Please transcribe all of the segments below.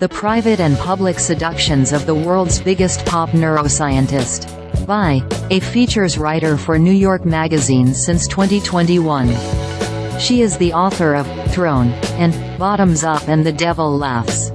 The Private and Public Seductions of the World's Biggest Pop Neuroscientist. By a features writer for New York Magazine since 2021. She is the author of Throne and Bottoms Up and the Devil Laughs.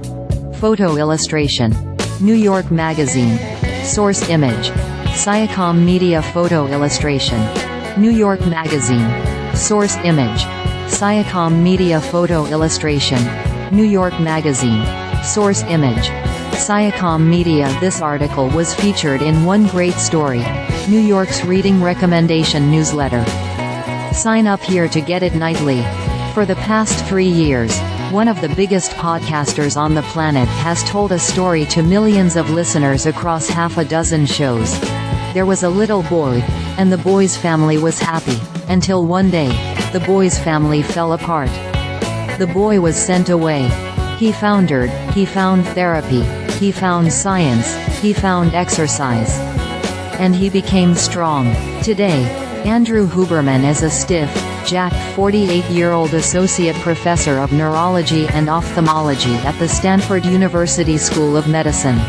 Photo illustration. New York Magazine. Source image. Sciocomm MediaPhoto-Illustration. New York Magazine. Source image. Sciocomm MediaPhoto-Illustration. New York Magazine. Source image. Sciocomm Media. This article was featured in One Great Story, New York's reading recommendation newsletter. Sign up here to get it nightly. For the past 3 years, one of the biggest podcasters on the planet has told a story to millions of listeners across half a dozen shows. There was a little boy, and the boy's family was happy, until one day, the boy's family fell apart. The boy was sent away. He foundered, he found therapy, he found science, he found exercise. And he became strong. Today, Andrew Huberman is a stiff, jacked 48-year-old associate professor of neurology and ophthalmology at the Stanford University School of Medicine.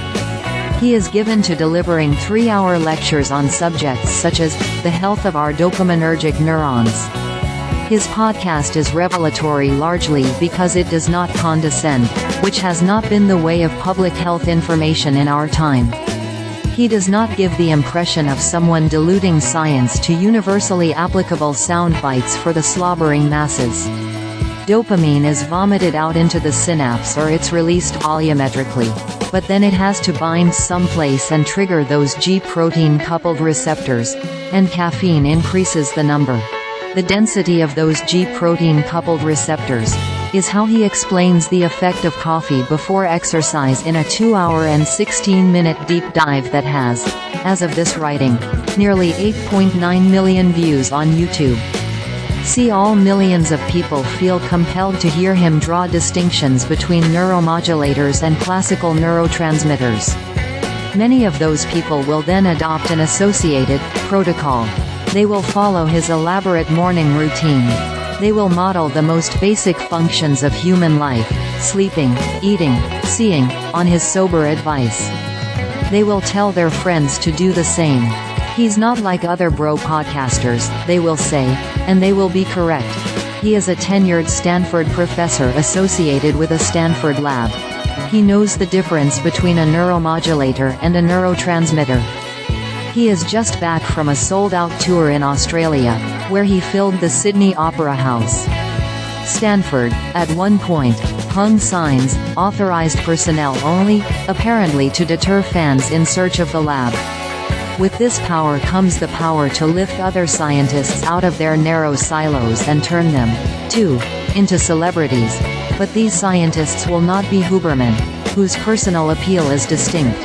He is given to delivering 3-hour lectures on subjects such as the health of our dopaminergic neurons. His podcast is revelatory largely because it does not condescend, which has not been the way of public health information in our time. He does not give the impression of someone diluting science to universally applicable sound bites for the slobbering masses. Dopamine is vomited out into the synapse or it's released volumetrically, but then it has to bind someplace and trigger those G-protein coupled receptors, and caffeine increases the number. The density of those G-protein coupled receptors is how he explains the effect of coffee before exercise in a 2-hour and 16-minute deep dive that has, as of this writing, nearly 8.9 million views on YouTube. See all millions of people feel compelled to hear him draw distinctions between neuromodulators and classical neurotransmitters. Many of those people will then adopt an associated protocol. They will follow his elaborate morning routine. They will model the most basic functions of human life, sleeping, eating, seeing, on his sober advice. They will tell their friends to do the same. He's not like other bro podcasters, they will say, and they will be correct. He is a tenured Stanford professor associated with a Stanford lab. He knows the difference between a neuromodulator and a neurotransmitter. He is just back from a sold-out tour in Australia, where he filled the Sydney Opera House. Stanford, at one point, hung signs, "Authorized personnel only," apparently to deter fans in search of the lab. With this power comes the power to lift other scientists out of their narrow silos and turn them, too, into celebrities. But these scientists will not be Huberman, whose personal appeal is distinct.